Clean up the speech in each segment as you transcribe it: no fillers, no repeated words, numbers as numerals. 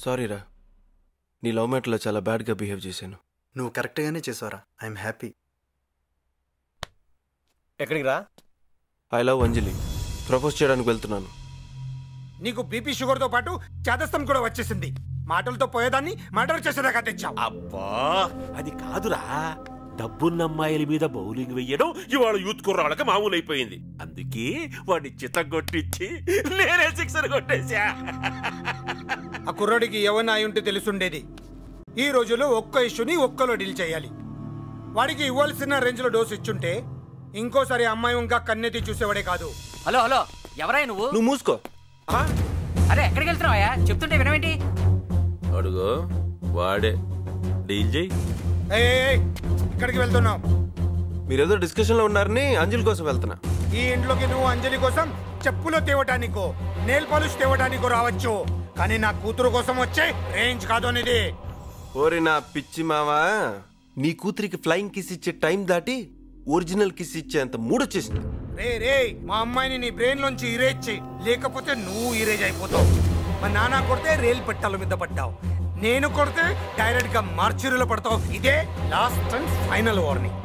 Sorry రా, నీ love మ్యాటర్లో చాలా బ్యాడ్గా బిహేవ్ చేశాను. నువ్వు కరెక్ట్గానే చేసావురా. I'm happy. ఎక్కడికి రా? I love Anjali. ప్రపోజ్ చేయడానికి వెళ్తున్నాను. నీకు బీపీ షుగర్తో పాటు చేదస్తం కూడా వచ్చేసింది. మాటలతో పోయేదాన్ని మర్డర్ చేసేదాకా తెచ్చావు. అబ్బా అది కాదురా, డబ్బున్న అమ్మాయిల మీద బౌలింగ్ వెయ్యడం ఇవాళ యూత్ కుర్రాళ్ళకి మామూలు అయిపోయింది. అందుకే వాడిని చిత్తగొట్టించి నేనే సిక్సర్ కొట్టేశా. ఆ కుర్రోడికి ఏమన్నా అయి ఉంటే తెలుసుండేది. ఈ రోజులో ఒక్క ఇష్యూని ఒక్కలో డీల్ చేయాలి. వాడికి ఇవ్వాల్సిన రేంజ్లో డోసు ఇచ్చుంటే ఇంకోసారి అమ్మాయి ఇంకా కన్నెత్తి చూసేవాడే కాదు. హలో హలో, ఎవరాయి నువ్వు? నువ్వు మూసుకో. అరే ఎక్కడికి వెళ్తున్నావా? చెప్తుంటే వినవేంటి? అడుగు వాడే డీల్ చేయి. ఇక్కడికి వెళ్తున్నావు? మీరేదో డిస్కషన్లో ఉన్నారని అంజలి కోసం వెళ్తున్నా. ఈ ఇంట్లోకి నువ్వు అంజలి కోసం చెప్పులు తేవటానికో నెయిల్ పాలిష్ తేవటానికో రావచ్చు, కానీ నా కూతురు కోసం వచ్చే రేంజ్ కాదు అనేది. ఓరి నా పిచ్చి మావా, నీ కూతురికి ఫ్లయింగ్ కిస్ ఇచ్చే టైం దాటి ఒరిజినల్ కిస్ ఇచ్చేంత మూడొచ్చేసింది. రే మా అమ్మాయిని నీ బ్రెయిన్ లోంచి ఇరేజ్ చేయి, లేకపోతే నువ్వు ఇరేజ్ అయిపోతావు. మా నాన్న కొడితే రేల్ పెట్టాల మీద పడ్డావు, నేను కొడితే డైరెక్ట్ గా మార్చిరులో పడతావు. ఇదే లాస్ట్ అండ్ ఫైనల్ వార్నింగ్.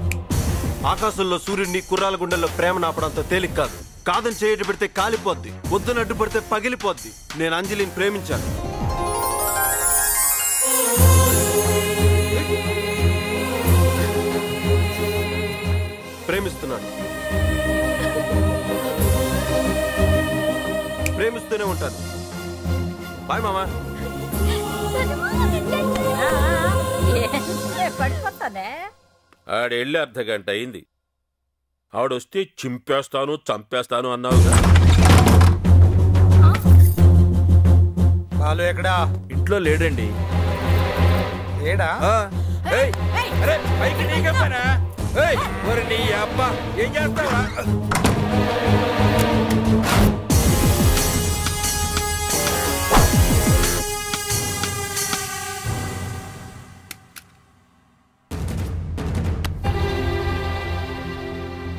ఆకాశంలో సూర్యుడిని కుర్రాల గుండెల్లో ప్రేమ నాపడంతో తేలిక కాదు. కాదని చేయట పెడితే కాలిపోద్ది, వద్దని అడ్డు పడితే పగిలిపోద్ది. నేను అంజలిని ప్రేమించాను. ప్రేమిస్తున్నాను, ప్రేమిస్తూనే ఉంటాను. బాయ్ మామా. ఆడెళ్ళి అర్ధగంట అయింది. ఆడొస్తే చింపేస్తాను చంపేస్తాను అన్నావుగా. బాలు ఎక్కడా? ఇంట్లో లేడండి. ఏడా? ఏం చేస్తావా?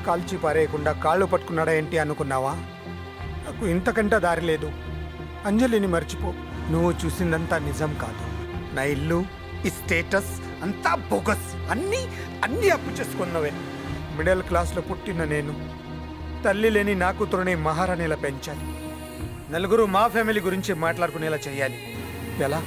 కాల్చి పారేయకుండా కాళ్ళు పట్టుకున్నాడా ఏంటి అనుకున్నావా? నాకు ఇంతకంటే దారి లేదు. అంజలిని మర్చిపో. నువ్వు చూసిందంతా నిజం కాదు. నా ఇల్లు, ఈ స్టేటస్ అంతా బోగస్. అన్నీ అప్పు చేసుకున్నవే. మిడిల్ క్లాస్లో పుట్టిన నేను తల్లి లేని నా కూతురుని మహారాణిలా పెంచాలి. నలుగురు మా ఫ్యామిలీ గురించి మాట్లాడుకునేలా చేయాలి. ఎలా?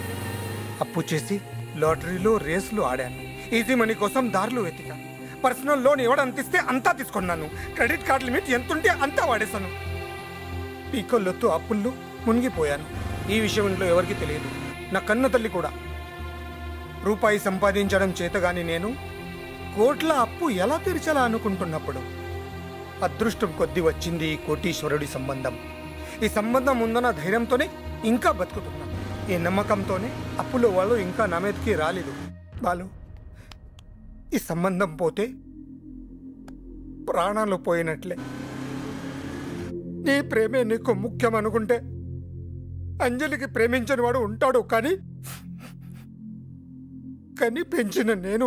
అప్పు చేసి లాటరీలో రేసులు ఆడాను. ఈజీ మనీ కోసం దారులు వెతికా. పర్సనల్ లోన్ ఎవడంతిస్తే అంతా తీసుకున్నాను. క్రెడిట్ కార్డు లిమిట్ ఎంతుంటే అంతా వాడేశాను. పీకొల్లొత్తు అప్పుల్లో మునిగిపోయాను. ఈ విషయం ఇంట్లో ఎవరికి తెలియదు, నా కన్న తల్లి కూడా. రూపాయి సంపాదించడం చేతగాని నేను కోట్ల అప్పు ఎలా తీర్చాలా అనుకుంటున్నప్పుడు అదృష్టం కొద్ది వచ్చింది ఈ కోటీశ్వరుడి సంబంధం. ఈ సంబంధం ఉందన్న ధైర్యంతోనే ఇంకా బతుకుతున్నా. ఈ నమ్మకంతోనే అప్పులో వాళ్ళు ఇంకా నా మీదకి రాలేదు. బాలు, ఈ సంబంధం పోతే ప్రాణాలు పోయినట్లే. నీ ప్రేమే నీకు ముఖ్యం అనుకుంటే అంజలికి ప్రేమించని వాడు ఉంటాడు, కానీ పెంచిన నేను